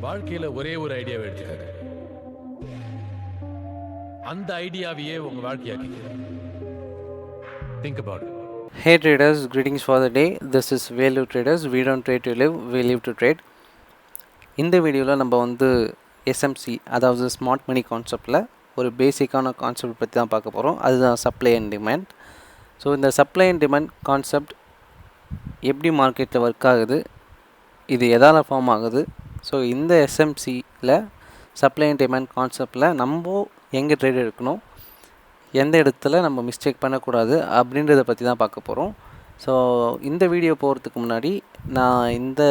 வாழ்க்கையில ஒரே ஒரு ஐடியாவை எடுத்துக்கங்க. அந்த ஐடியாவையே உங்க வாழ்க்கையாக்கிக்க. Think about it. Hey traders, greetings for the day. This is Value Traders. We don't trade to live, we live to trade. இந்த வீடியோவில் நம்ம வந்து எஸ்எம்சி அதாவது ஸ்மார்ட் மணி கான்செப்டில் ஒரு பேசிக்கான கான்செப்ட் பற்றி தான் பார்க்க போகிறோம். அதுதான் சப்ளை அண்ட் டிமாண்ட். ஸோ இந்த சப்ளை அண்ட் டிமாண்ட் கான்செப்ட் எப்படி மார்க்கெட்டில் ஒர்க் ஆகுது, இது எதால் ஃபார்ம் ஆகுது, ஸோ இந்த எஸ்எம்சியில் சப்ளை அண்ட் டிமாண்ட் கான்செப்டில் நம்ம எங்கே ட்ரேட் எடுக்கணும், எந்த இடத்துல நம்ம மிஸ்டேக் பண்ணக்கூடாது அப்படின்றத பற்றி தான் பார்க்க போகிறோம். ஸோ இந்த வீடியோ போகிறதுக்கு முன்னாடி நான் இந்த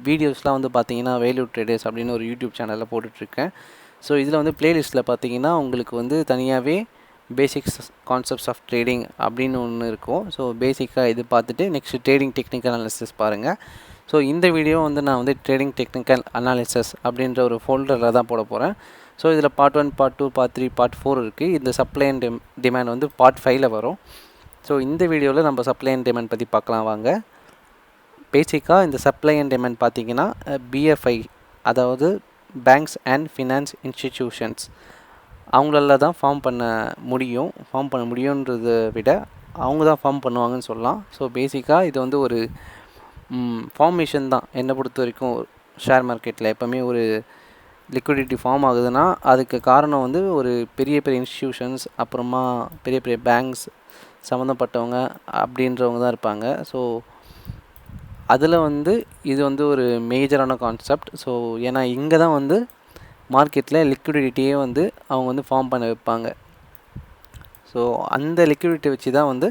வீடியோஸ்லாம் வந்து பார்த்தீங்கன்னா வேல்யூ ட்ரேடர்ஸ் அப்படின்னு ஒரு யூடியூப் சேனலில் போட்டுட்ருக்கேன். ஸோ இதில் வந்து ப்ளேலிஸ்ட்டில் பார்த்தீங்கன்னா உங்களுக்கு வந்து தனியாகவே பேசிக்ஸ் கான்செப்ட்ஸ் ஆஃப் ட்ரேடிங் அப்படின்னு ஒன்று இருக்கும். ஸோ பேசிக்காக இது பார்த்துட்டு நெக்ஸ்ட் ட்ரேடிங் டெக்னிக்கல் அனாலிசிஸ் பாருங்கள். ஸோ இந்த வீடியோ வந்து நான் வந்து ட்ரேடிங் டெக்னிக்கல் அனாலிசிஸ் அப்படின்ற ஒரு ஃபோல்டரில் தான் போட போகிறேன். ஸோ இதில் பார்ட் 1, பார்ட் 2, பார்ட் 3, பார்ட் 4 இருக்குது. இந்த சப்ளை அண்ட் டிமாண்ட் வந்து பார்ட் 5ல் வரும். ஸோ இந்த வீடியோவில் நம்ம சப்ளை அண்ட் டிமாண்ட் பற்றி பார்க்கலாம் வாங்க. பேசிக்காக இந்த சப்ளை அண்ட் டிமாண்ட் பார்த்திங்கன்னா பிஎஃப்ஐ அதாவது பேங்க்ஸ் அண்ட் ஃபினான்ஸ் இன்ஸ்டிடியூஷன்ஸ் அவங்களால தான் ஃபார்ம் பண்ண முடியுன்றதை விட அவங்க தான் ஃபார்ம் பண்ணுவாங்கன்னு சொல்லலாம். ஸோ பேசிக்காக இது வந்து ஒரு ஃபார்மேஷன் தான். என்னை பொறுத்த வரைக்கும் ஷேர் மார்க்கெட்டில் எப்போவுமே ஒரு லிக்விடிட்டி ஃபார்ம் ஆகுதுன்னா அதுக்கு காரணம் வந்து ஒரு பெரிய பெரிய இன்ஸ்டிடியூஷன்ஸ், அப்புறமா பெரிய பெரிய பேங்க்ஸ் சம்மந்தப்பட்டவங்க அப்படின்றவங்க தான் இருப்பாங்க. ஸோ அதில் வந்து இது வந்து ஒரு மேஜரான கான்செப்ட். ஸோ ஏன்னா இங்கே தான் வந்து மார்க்கெட்டில் லிக்விடிட்டியே வந்து அவங்க வந்து ஃபார்ம் பண்ண வைப்பாங்க. ஸோ அந்த லிக்விடிட்டி வச்சு தான் வந்து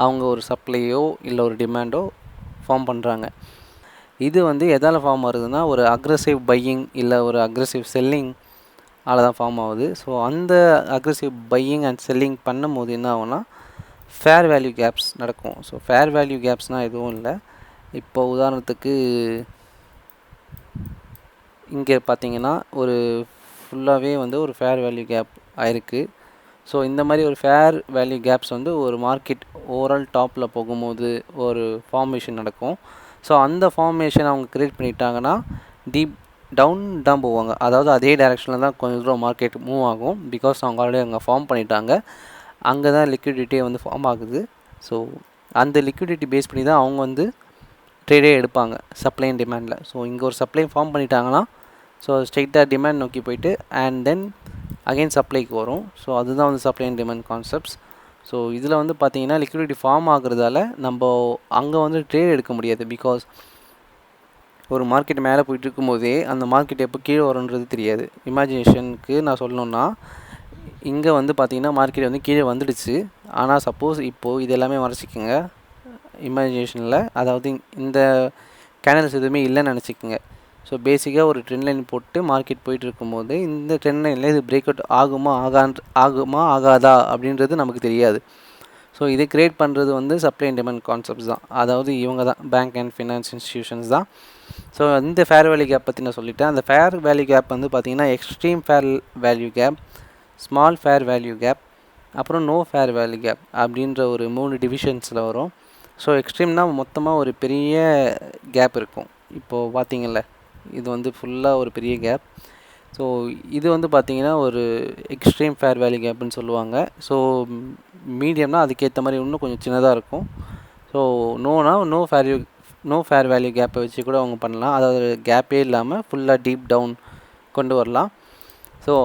அவங்க ஒரு சப்ளையோ இல்லை ஒரு டிமாண்டோ ஃபார்ம் பண்ணுறாங்க. இது வந்து எதால் ஃபார்ம் ஆகுதுன்னா ஒரு அக்ரெசிவ் பையிங் இல்லை ஒரு அக்ரெசிவ் செல்லிங் தான் ஃபார்ம் ஆகுது. ஸோ அந்த அக்ரெசிவ் பையிங் அண்ட் செல்லிங் பண்ணும் போது என்ன ஆகும்னா ஃபேர் வேல்யூ கேப்ஸ் நடக்கும். ஸோ ஃபேர் வேல்யூ கேப்ஸ்னால் எதுவும் இல்லை. இப்போ உதாரணத்துக்கு இங்கே பார்த்தீங்கன்னா ஒரு ஃபுல்லாகவே வந்து ஒரு ஃபேர் வேல்யூ கேப் ஆயிருக்கு. ஸோ இந்த மாதிரி ஒரு ஃபேர் வேல்யூ கேப்ஸ் வந்து ஒரு மார்க்கெட் ஓவரால் டாப்பில் போகும்போது ஒரு ஃபார்மேஷன் நடக்கும். ஸோ அந்த ஃபார்மேஷன் அவங்க க்ரியேட் பண்ணிட்டாங்கன்னா டீப் டவுன் தான் போவாங்க. அதாவது அதே டைரெக்ஷனில் தான் கொஞ்சம் தூரம் மார்க்கெட் மூவ் ஆகும். பிகாஸ் அவங்க ஆல்ரெடி அங்கே ஃபார்ம் பண்ணிட்டாங்க. அங்கே தான் லிக்விடிட்டியே வந்து ஃபார்ம் ஆகுது. ஸோ அந்த லிக்விடிட்டி பேஸ் பண்ணி தான் அவங்க வந்து ட்ரேடே எடுப்பாங்க சப்ளை அண்ட் டிமாண்டில். ஸோ இங்கே ஒரு சப்ளை ஃபார்ம் பண்ணிட்டாங்கன்னா ஸோ ஸ்ட்ரெயிட்டாக டிமாண்ட் நோக்கி போயிட்டு அண்ட் தென் அகெயின் சப்ளைக்கு வரும். ஸோ அதுதான் வந்து supply and demand concepts. So இதில் வந்து பார்த்திங்கன்னா லிக்விடிட்டி ஃபார்ம் ஆகுறதால நம்ம அங்கே வந்து ட்ரேட் எடுக்க முடியாது. பிகாஸ் ஒரு மார்க்கெட் மேலே போயிட்டு இருக்கும்போதே அந்த மார்க்கெட் எப்போ கீழே வரும்ன்றது தெரியாது. இமேஜினேஷனுக்கு நான் சொல்லணுன்னா இங்கே வந்து பார்த்திங்கன்னா மார்க்கெட் வந்து கீழே வந்துடுச்சு. ஆனால் சப்போஸ் இப்போது இது எல்லாமே மறைச்சிக்கோங்க இமேஜினேஷனில், அதாவது இந்த கேனல்ஸ் எதுவுமே இல்லைன்னு நினச்சிக்கோங்க. ஸோ பேசிக்காக ஒரு ட்ரெண்ட் லைன் போட்டு மார்க்கெட் போயிட்டு இருக்கும்போது இந்த ட்ரெண்ட் லைனில் இது பிரேக் அவுட் ஆகுமா ஆகாதா அப்படின்றது நமக்கு தெரியாது. ஸோ இதை க்ரியேட் பண்ணுறது வந்து சப்ளை அண்ட் டிமாண்ட் கான்செப்ட்ஸ் தான். அதாவது இவங்க தான் பேங்க் அண்ட் ஃபினான்ஸ் இன்ஸ்டிடியூஷன்ஸ் தான். ஸோ இந்த ஃபேர் வேல்யூ கேப் பற்றி நான் சொல்லிட்டேன். அந்த ஃபேர் வேல்யூ கேப் வந்து பார்த்திங்கன்னா extreme fair value gap, small fair value gap, அப்புறம் நோ ஃபேர் வேல்யூ கேப் அப்படின்ற ஒரு 3 டிவிஷன்ஸில் வரும். ஸோ எக்ஸ்ட்ரீம்னா மொத்தமாக ஒரு பெரிய கேப் இருக்கும். இப்போது பார்த்திங்கள்ல இது வந்து ஃபுல்லாக ஒரு பெரிய கேப். ஸோ இது வந்து பார்த்திங்கன்னா ஒரு எக்ஸ்ட்ரீம் ஃபேர் வேல்யூ கேப்புன்னு சொல்லுவாங்க. ஸோ மீடியம்னா அதுக்கேற்ற மாதிரி இன்னும் கொஞ்சம் சின்னதாக இருக்கும். ஸோ நோ ஃபேர் வேல்யூ கேப்பை வச்சு கூட அவங்க பண்ணலாம். அதாவது கேப்பே இல்லாமல் ஃபுல்லாக டீப் டவுன் கொண்டு வரலாம். ஸோ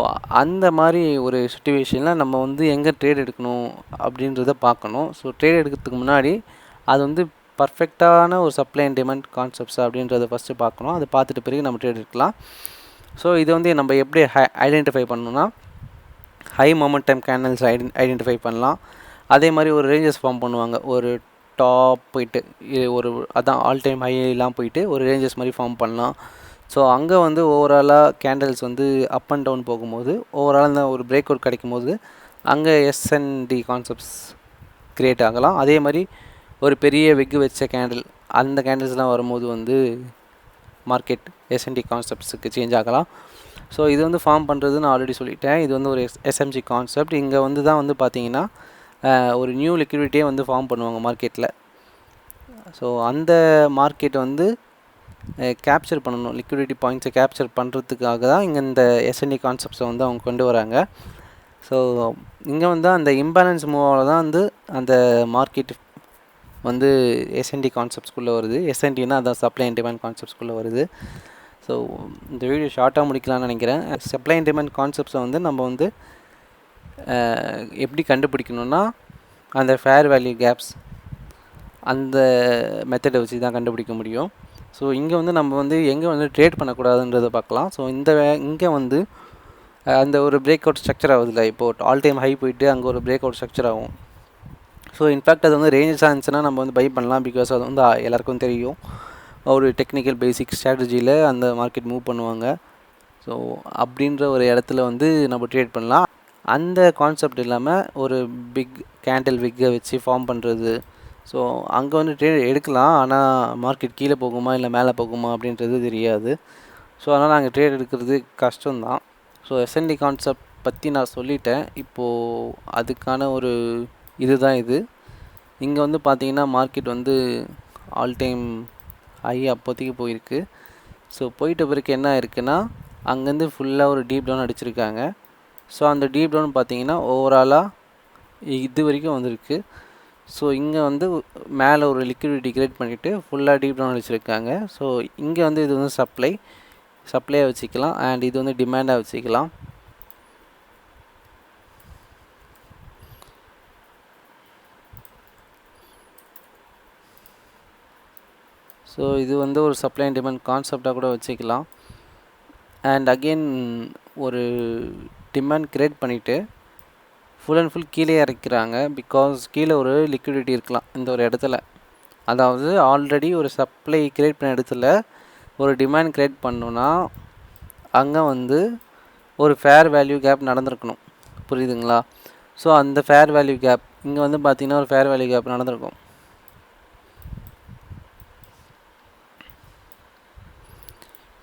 அந்த மாதிரி ஒரு சுச்சுவேஷனில் நம்ம வந்து எங்கே ட்ரேட் எடுக்கணும் அப்படின்றத பார்க்கணும். ஸோ ட்ரேட் எடுக்கிறதுக்கு முன்னாடி அது வந்து பர்ஃபெக்டான ஒரு சப்ளை அண்ட் டிமாண்ட் கான்செப்ட்ஸ் அப்படின்றத ஃபஸ்ட்டு பார்க்கணும். அதை பார்த்துட்டு பிறகு நம்ம ட்ரேட் எடுக்கலாம். ஸோ இது வந்து நம்ம எப்படி ஐடென்டிஃபை பண்ணணும்னா ஹை மொமெண்டம் கேனல்ஸ் ஐடென்டிஃபை பண்ணலாம். அதே மாதிரி ஒரு ரேஞ்சஸ் ஃபார்ம் பண்ணுவாங்க. ஒரு டாப் போயிட்டு ஒரு அதான் ஆல் டைம் ஹைலாம் போயிட்டு ஒரு ரேஞ்சஸ் மாதிரி ஃபார்ம் பண்ணலாம். ஸோ அங்கே வந்து ஓவராலாக கேண்டல்ஸ் வந்து அப் அண்ட் டவுன் போகும்போது ஓவராலாக இந்த ஒரு பிரேக் அவுட் கிடைக்கும் போது அங்கே எஸ்என்டி கான்செப்ட்ஸ் க்ரியேட் ஆகலாம். அதே மாதிரி ஒரு பெரிய விக்கு வச்ச கேண்டில் அந்த கேண்டில்ஸ்லாம் வரும்போது வந்து மார்க்கெட் எஸ்என்டி கான்செப்ட்ஸுக்கு சேஞ்ச் ஆகலாம். ஸோ இது வந்து ஃபார்ம் பண்ணுறது நான் ஆல்ரெடி சொல்லிட்டேன். இது வந்து ஒரு எஸ்எம்சி கான்செப்ட். இங்கே வந்து தான் வந்து பார்த்திங்கன்னா ஒரு நியூ லிக்விடிட்டியே வந்து ஃபார்ம் பண்ணுவாங்க மார்க்கெட்டில். ஸோ அந்த மார்க்கெட் வந்து கேப்சர் பண்ணணும், லிக்விடிட்டி பாயிண்ட்ஸை கேப்சர் பண்ணுறதுக்காக தான் இங்கே இந்த எஸ்என்டி கான்செப்ட்ஸை வந்து அவங்க கொண்டு வராங்க. ஸோ இங்கே வந்து அந்த இம்பேலன்ஸ் மூவால் தான் வந்து அந்த மார்க்கெட் வந்து எஸ்என்டி கான்செப்ட்ஸ்குள்ளே வருது. எஸ்என்டினா அதான் சப்ளை அண்ட் டிமாண்ட் கான்செப்ட்ஸ்குள்ளே வருது. ஸோ இந்த வீடியோ ஷார்ட்டாக முடிக்கலாம்னு நினைக்கிறேன். சப்ளை அண்ட் டிமாண்ட் கான்செப்ட்ஸை வந்து நம்ம வந்து எப்படி கண்டுபிடிக்கணும்னா அந்த ஃபேர் வேல்யூ கேப்ஸ் அந்த மெத்தடை வச்சு தான் கண்டுபிடிக்க முடியும். ஸோ இங்கே வந்து நம்ம வந்து எங்கே வந்து ட்ரேட் பண்ணக்கூடாதுன்றதை பார்க்கலாம். ஸோ இங்கே வந்து அந்த ஒரு பிரேக் அவுட் ஸ்ட்ரக்சர் ஆகுதுல்ல, இப்போது ஆல் டைம் ஹை போயிட்டு அங்கே ஒரு பிரேக் அவுட் ஸ்ட்ரக்சர் ஆகும். ஸோ இன்ஃபேக்ட் அது வந்து ரேஞ்சஸாக இருந்துச்சுன்னா நம்ம வந்து பை பண்ணலாம். பிகாஸ் அது வந்து எல்லாருக்கும் தெரியும், ஒரு டெக்னிக்கல் பேசிக் ஸ்ட்ராட்டஜியில் அந்த மார்க்கெட் மூவ் பண்ணுவாங்க. ஸோ அப்படின்ற ஒரு இடத்துல வந்து நம்ம ட்ரேட் பண்ணலாம். அந்த கான்செப்ட் இல்லாமல் ஒரு பிக் கேண்டில் விக்கை வச்சு ஃபார்ம் பண்ணுறது, ஸோ அங்கே வந்து ட்ரேட் எடுக்கலாம். ஆனால் மார்க்கெட் கீழே போகுமா இல்லை மேலே போகுமா அப்படின்றது தெரியாது. ஸோ அதனால் அங்கே ட்ரேட் எடுக்கிறது கஷ்டம்தான். ஸோ எஸ்என்டி கான்செப்ட் பற்றி நான் சொல்லிட்டேன். இப்போது அதுக்கான ஒரு இதுதான் இது. இங்கே வந்து பார்த்தீங்கன்னா மார்க்கெட் வந்து ஆல் டைம் ஹை அப்போதைக்கு போயிருக்கு. ஸோ போயிட்ட பிறகு என்ன இருக்குன்னா அங்கேருந்து ஃபுல்லாக ஒரு டீப் டவுன் அடிச்சிருக்காங்க. ஸோ அந்த டீப் டவுன் பார்த்தீங்கன்னா ஓவராலாக இது வரைக்கும் வந்திருக்கு. ஸோ இங்கே வந்து மேலே ஒரு லிக்விடிட்டி கிரியேட் பண்ணிவிட்டு ஃபுல்லாக டீப் டவுன் அடிச்சிருக்காங்க. ஸோ இங்கே வந்து இது வந்து சப்ளையாக வச்சுக்கலாம், அண்ட் இது வந்து டிமாண்டாக வச்சுக்கலாம். ஸோ இது வந்து ஒரு சப்ளை அண்ட் டிமாண்ட் கான்செப்டாக கூட வச்சுக்கலாம். அண்ட் அகெயின் ஒரு டிமாண்ட் கிரியேட் பண்ணிவிட்டு ஃபுல் அண்ட் ஃபுல் கீழே இறக்கிறாங்க. பிகாஸ் கீழே ஒரு லிக்விடிட்டி இருக்கலாம் இந்த ஒரு இடத்துல. அதாவது ஆல்ரெடி ஒரு சப்ளை கிரியேட் பண்ண இடத்துல ஒரு டிமாண்ட் கிரியேட் பண்ணோன்னா அங்கே வந்து ஒரு ஃபேர் வேல்யூ கேப் நடந்திருக்கணும். புரியுதுங்களா? ஸோ அந்த ஃபேர் வேல்யூ கேப் இங்கே வந்து பார்த்திங்கன்னா ஒரு ஃபேர் வேல்யூ கேப் நடந்திருக்கும்.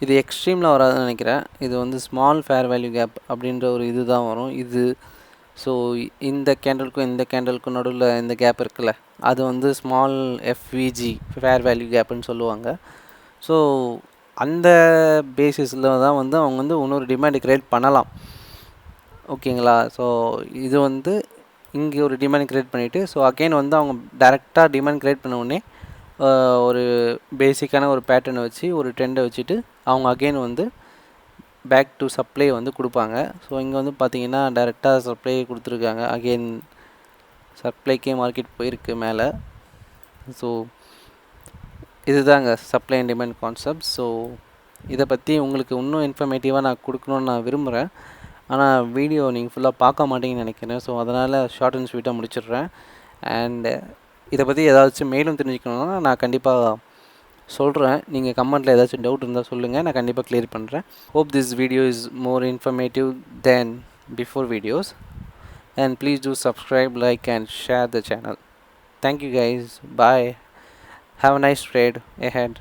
இது எக்ஸ்ட்ரீமில் வராதுன்னு நினைக்கிறேன். இது வந்து ஸ்மால் ஃபேர் வேல்யூ கேப் அப்படின்ற ஒரு இது தான் வரும் இது. ஸோ இந்த கேண்டலுக்கும் இந்த கேண்டலுக்கும் நடுவில் இந்த கேப் இருக்குல்ல, அது வந்து ஸ்மால் எஃப்விஜி ஃபேர் வேல்யூ கேப்புன்னு சொல்லுவாங்க. ஸோ அந்த பேசிஸில் தான் வந்து அவங்க வந்து இன்னொரு டிமாண்ட் கிரியேட் பண்ணலாம். ஓகேங்களா? ஸோ இது வந்து இங்கே ஒரு டிமாண்ட் கிரியேட் பண்ணிவிட்டு ஸோ அகெயின் வந்து அவங்க டைரெக்டாக டிமாண்ட் கிரியேட் பண்ண உடனே ஒரு பேசிக்கான ஒரு பேட்டர்னை வச்சு ஒரு ட்ரெண்டை வச்சுட்டு அவங்க அகெயின் வந்து பேக் டு சப்ளை வந்து கொடுப்பாங்க. ஸோ இங்கே வந்து பார்த்திங்கன்னா டைரெக்டாக சப்ளை கொடுத்துருக்காங்க. அகெயின் சப்ளைக்கே மார்க்கெட் போயிருக்கு மேலே. ஸோ இதுதாங்க supply and demand concept. So இதை பற்றி உங்களுக்கு இன்னும் இன்ஃபர்மேட்டிவாக நான் கொடுக்கணுன்னு நான் விரும்புகிறேன். ஆனால் வீடியோ நீங்கள் ஃபுல்லாக பார்க்க மாட்டீங்கன்னு நினைக்கிறேன். ஸோ அதனால் ஷார்ட் அண்ட் ஸ்வீட்டாக முடிச்சிடுறேன். அண்ட் இதை பற்றி ஏதாச்சும் மேலும் தெரிஞ்சுக்கணுன்னா நான் கண்டிப்பாக சொல்கிறேன். நீங்கள் கமெண்ட்டில் ஏதாச்சும் டவுட் இருந்தால் சொல்லுங்கள், நான் கண்டிப்பாக கிளியர் பண்ணுறேன். Hope this video is more informative then before videos. And please do subscribe, like and share the channel. Thank you guys. Bye. Have a nice trade ahead.